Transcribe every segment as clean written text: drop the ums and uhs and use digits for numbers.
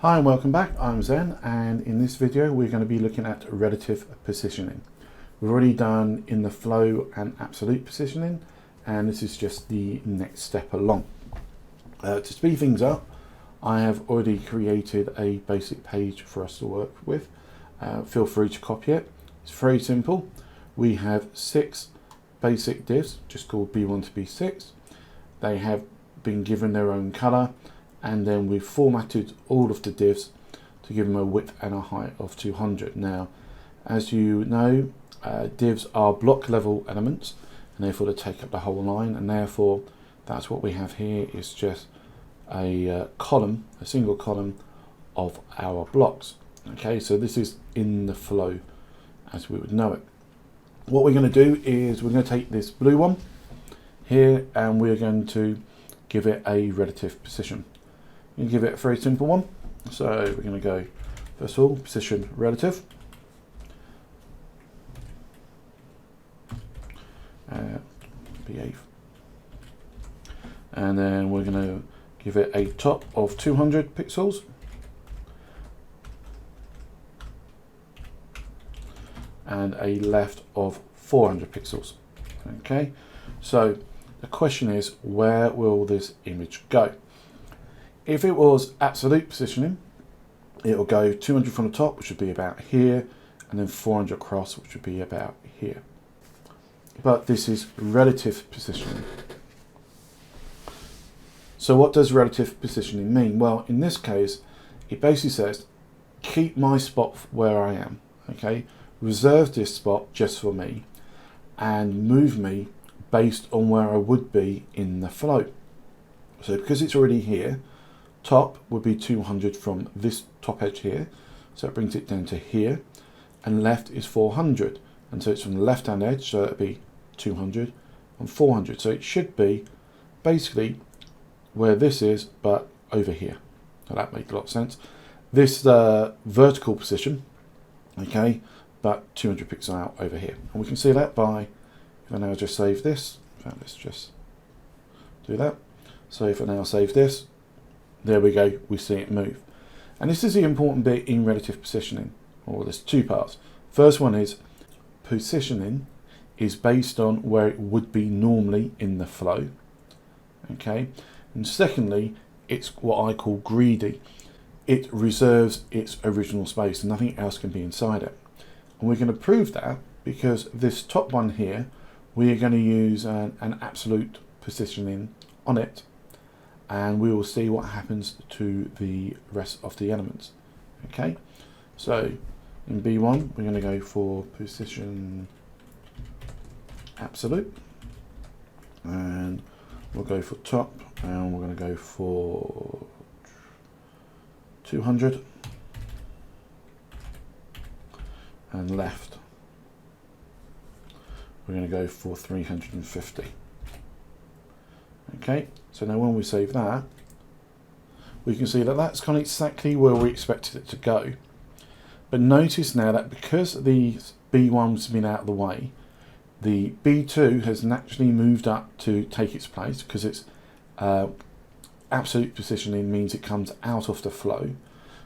Hi and welcome back, I'm Zen, and in this video we're going to be looking at relative positioning. We've already done in the flow and absolute positioning, and this is just the next step along. To speed things up, I have already created a basic page for us to work with. Feel free to copy it. It's very simple. We have 6 basic divs, just called B1 to B6. They have been given their own color, and then we've formatted all of the divs to give them a width and a height of 200. Now, as you know, divs are block level elements, and therefore they take up the whole line, and therefore that's what we have here is just a column, a single column of our blocks. Okay, so this is in the flow as we would know it. What we're going to do is we're going to take this blue one here and we're going to give it a relative position. You give it a very simple one. So we're going to go, first of all, position relative. B8. And then we're going to give it a top of 200 pixels. And a left of 400 pixels. Okay, so the question is, where will this image go? If it was absolute positioning, it will go 200 from the top, which would be about here, and then 400 across, which would be about here. But this is relative positioning. So what does relative positioning mean? Well, in this case, it basically says, keep my spot where I am, okay? Reserve this spot just for me, and move me based on where I would be in the flow. So because it's already here, top would be 200 from this top edge here, so it brings it down to here, and left is 400, and so it's from the left hand edge, so it'd be 200 and 400. So it should be basically where this is, but over here. So that makes a lot of sense. This vertical position, okay, but 200 pixels out over here, and we can see that by, if I now just save this, in fact, let's just do that. So if I now save this, there we go, we see it move. And this is the important bit in relative positioning, or there's 2 parts. First one is positioning is based on where it would be normally in the flow, okay? And secondly, it's what I call greedy. It reserves its original space and nothing else can be inside it. And we're going to prove that because this top one here, we are going to use an absolute positioning on it, and we will see what happens to the rest of the elements. Okay, so in B1 we're going to go for position absolute, and we'll go for top, and we're going to go for 200, and left we're going to go for 350. Okay, so now when we save that, we can see that that's kind of exactly where we expected it to go. But notice now that because the B1's been out of the way, the B2 has naturally moved up to take its place, because it's absolute positioning means it comes out of the flow.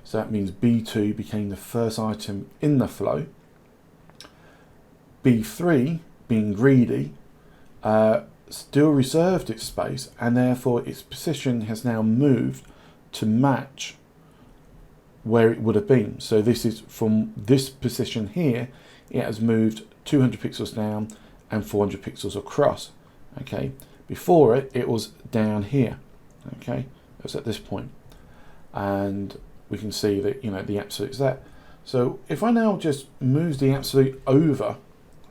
So that means B2 became the first item in the flow. B3, being greedy, still reserved its space, and therefore its position has now moved to match where it would have been. So this is from this position here, it has moved 200 pixels down and 400 pixels across. Okay, before it was down here. Okay, it was at this point, and we can see that, you know, the absolute's there. So if I now just move the absolute over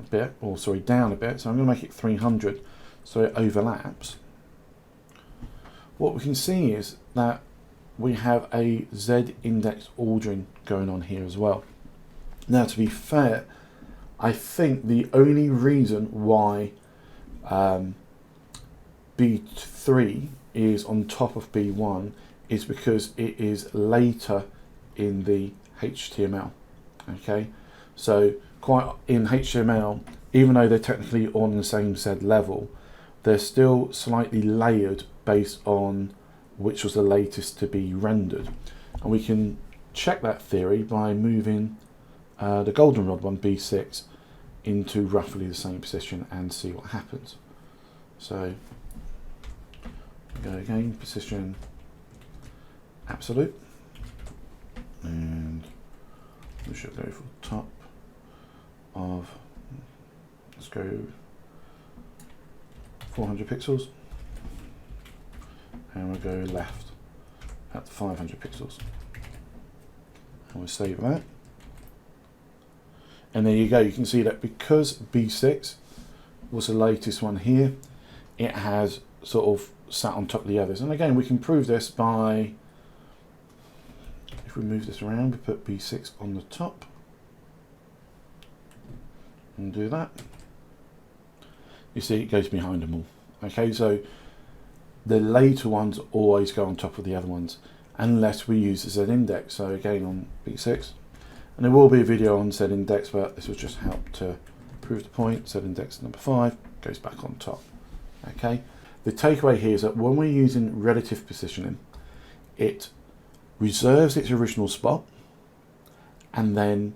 a bit, or sorry, down a bit, so I'm going to make it 300 so it overlaps, what we can see is that we have a Z index ordering going on here as well. Now, to be fair, I think the only reason why B3 is on top of B1 is because it is later in the HTML. Okay, so quite in HTML, even though they're technically on the same Z level, they're still slightly layered based on which was the latest to be rendered. And we can check that theory by moving the goldenrod one, B6, into roughly the same position and see what happens. So go again, position absolute, and we should go for top of, let's go 400 pixels, and we'll go left at 500 pixels, and we'll save that. And there you go, you can see that because B6 was the latest one here, it has sort of sat on top of the others. And again, we can prove this by, if we move this around, we put B6 on the top and do that. You see it goes behind them all. Okay, so the later ones always go on top of the other ones unless we use the Z index. So again on B6, and there will be a video on Z index, but this will just help to prove the point. Z index number 5 goes back on top. Okay, the takeaway here is that when we're using relative positioning, it reserves its original spot, and then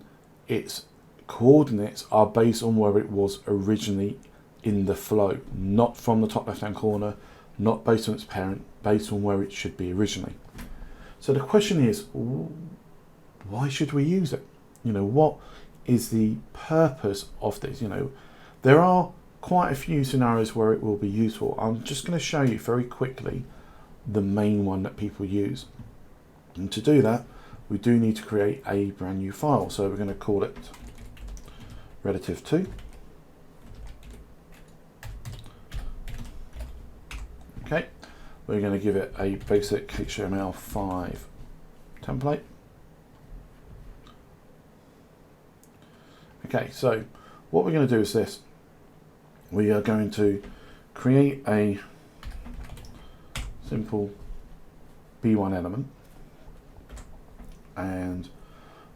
its coordinates are based on where it was originally in the flow, not from the top left hand corner, not based on its parent, based on where it should be originally. So the question is, why should we use it? You know, what is the purpose of this? You know, there are quite a few scenarios where it will be useful. I'm just going to show you very quickly the main one that people use. And to do that, we do need to create a brand new file. So we're going to call it relative 2. Okay, we're going to give it a basic HTML5 template. Okay, so what we're going to do is this. We are going to create a simple B1 element, and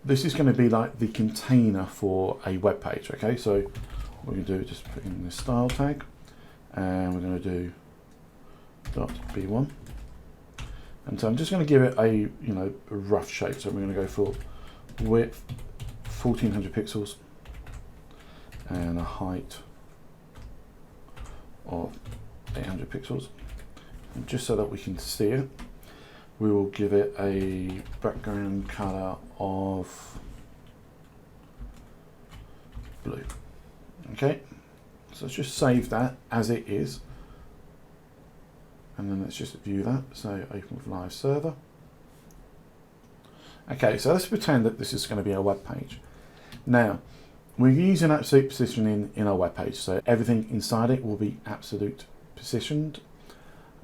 this is going to be like the container for a web page. Okay, so what we're going to do is just put in this style tag, and we're going to do .b1, and so I'm just going to give it a a rough shape. So we're going to go for width 1400 pixels and a height of 800 pixels, and just so that we can see it, we will give it a background color of blue. Okay, so let's just save that as it is, and then let's just view that. So open with live server. Okay, so let's pretend that this is going to be a web page. Now we're using absolute positioning in our web page, so everything inside it will be absolute positioned,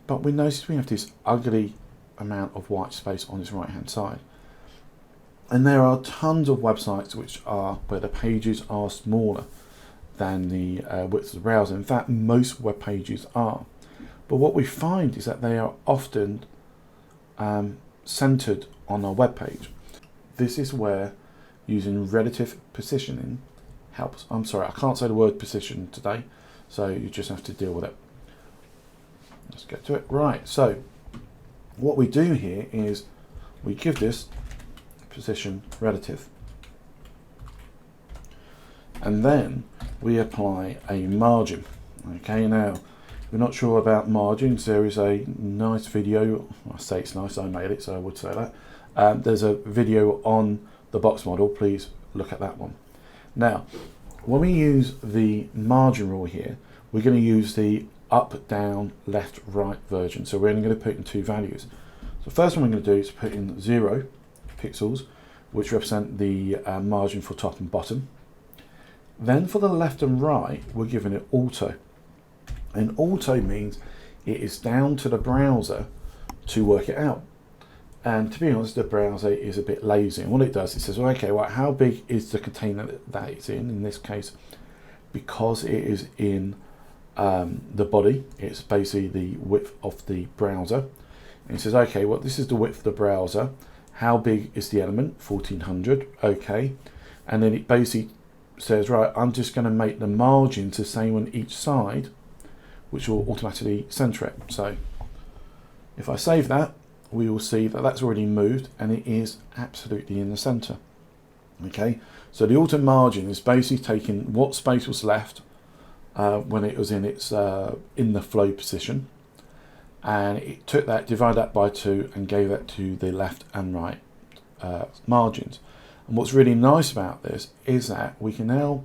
but we notice we have this ugly amount of white space on this right hand side, and there are tons of websites which are where the pages are smaller than the width of the browser. In fact, most web pages are, but what we find is that they are often centered on our web page. This is where using relative positioning helps. I'm sorry, I can't say the word position today, so you just have to deal with it. Let's get to it. Right, so what we do here is we give this position relative, and then we apply a margin. Okay, now if we're not sure about margins, there is a nice video. I say it's nice, I made it, so I would say that. There's a video on the box model, please look at that one. Now, when we use the margin rule here, we're going to use the up, down, left, right version. So we're only going to put in 2 values. So the first one we're going to do is put in 0 pixels, which represent the margin for top and bottom. Then for the left and right, we're giving it auto. And auto means it is down to the browser to work it out. And to be honest, the browser is a bit lazy. And what it does, it says, well, okay, well, how big is the container that it's in this case, because it is in the body, it's basically the width of the browser. And it says, okay, well, this is the width of the browser. How big is the element? 1400, okay. And then it basically says, right, I'm just going to make the margins the same on each side, which will automatically center it. So if I save that we will see that that's already moved and it is absolutely in the center. Okay, so the auto margin is basically taking what space was left when it was in its in the flow position, and it took that, divided that by 2 and gave that to the left and right margins. And what's really nice about this is that we can now,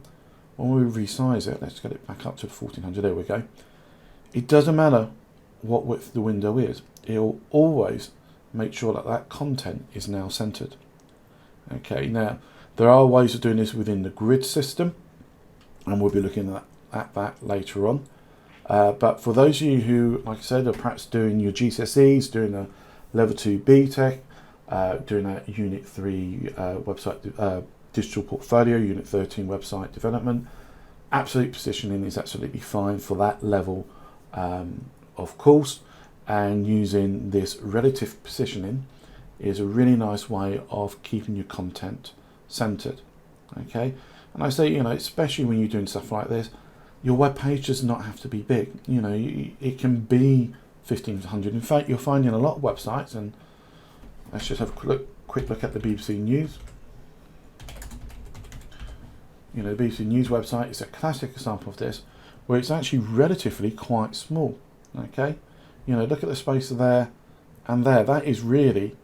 when we resize it, let's get it back up to 1400, there we go. It doesn't matter what width the window is, it'll always make sure that that content is now centered. Okay, now there are ways of doing this within the grid system, and we'll be looking at that later on. But for those of you who, like I said, are perhaps doing your GCSEs, doing a level 2 BTEC, doing a Unit 3 website digital portfolio, Unit 13 website development, absolute positioning is absolutely fine for that level of course, and using this relative positioning is a really nice way of keeping your content centered. Okay, and I say, especially when you're doing stuff like this, your web page does not have to be big. It can be 1500. In fact, you're finding a lot of websites, and let's just have a quick look at the BBC News. The BBC News website is a classic example of this, where it's actually relatively quite small. Okay, look at the space there and there. That is really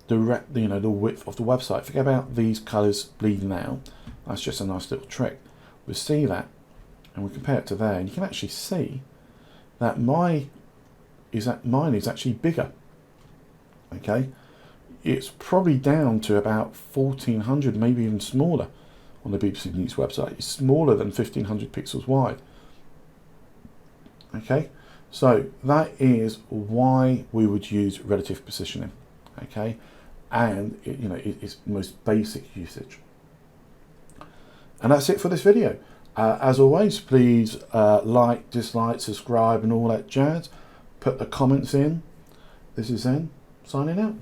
the width of the website. Forget about these colours bleeding out. That's just a nice little trick. We'll see that, and we compare it to there, and you can actually see that mine is actually bigger. Okay, it's probably down to about 1400, maybe even smaller on the BBC News website. It's smaller than 1500 pixels wide. Okay, so that is why we would use relative positioning. Okay, and it's the most basic usage. And that's it for this video. As always, please like, dislike, subscribe and all that jazz. Put the comments in. This is Zen, signing out.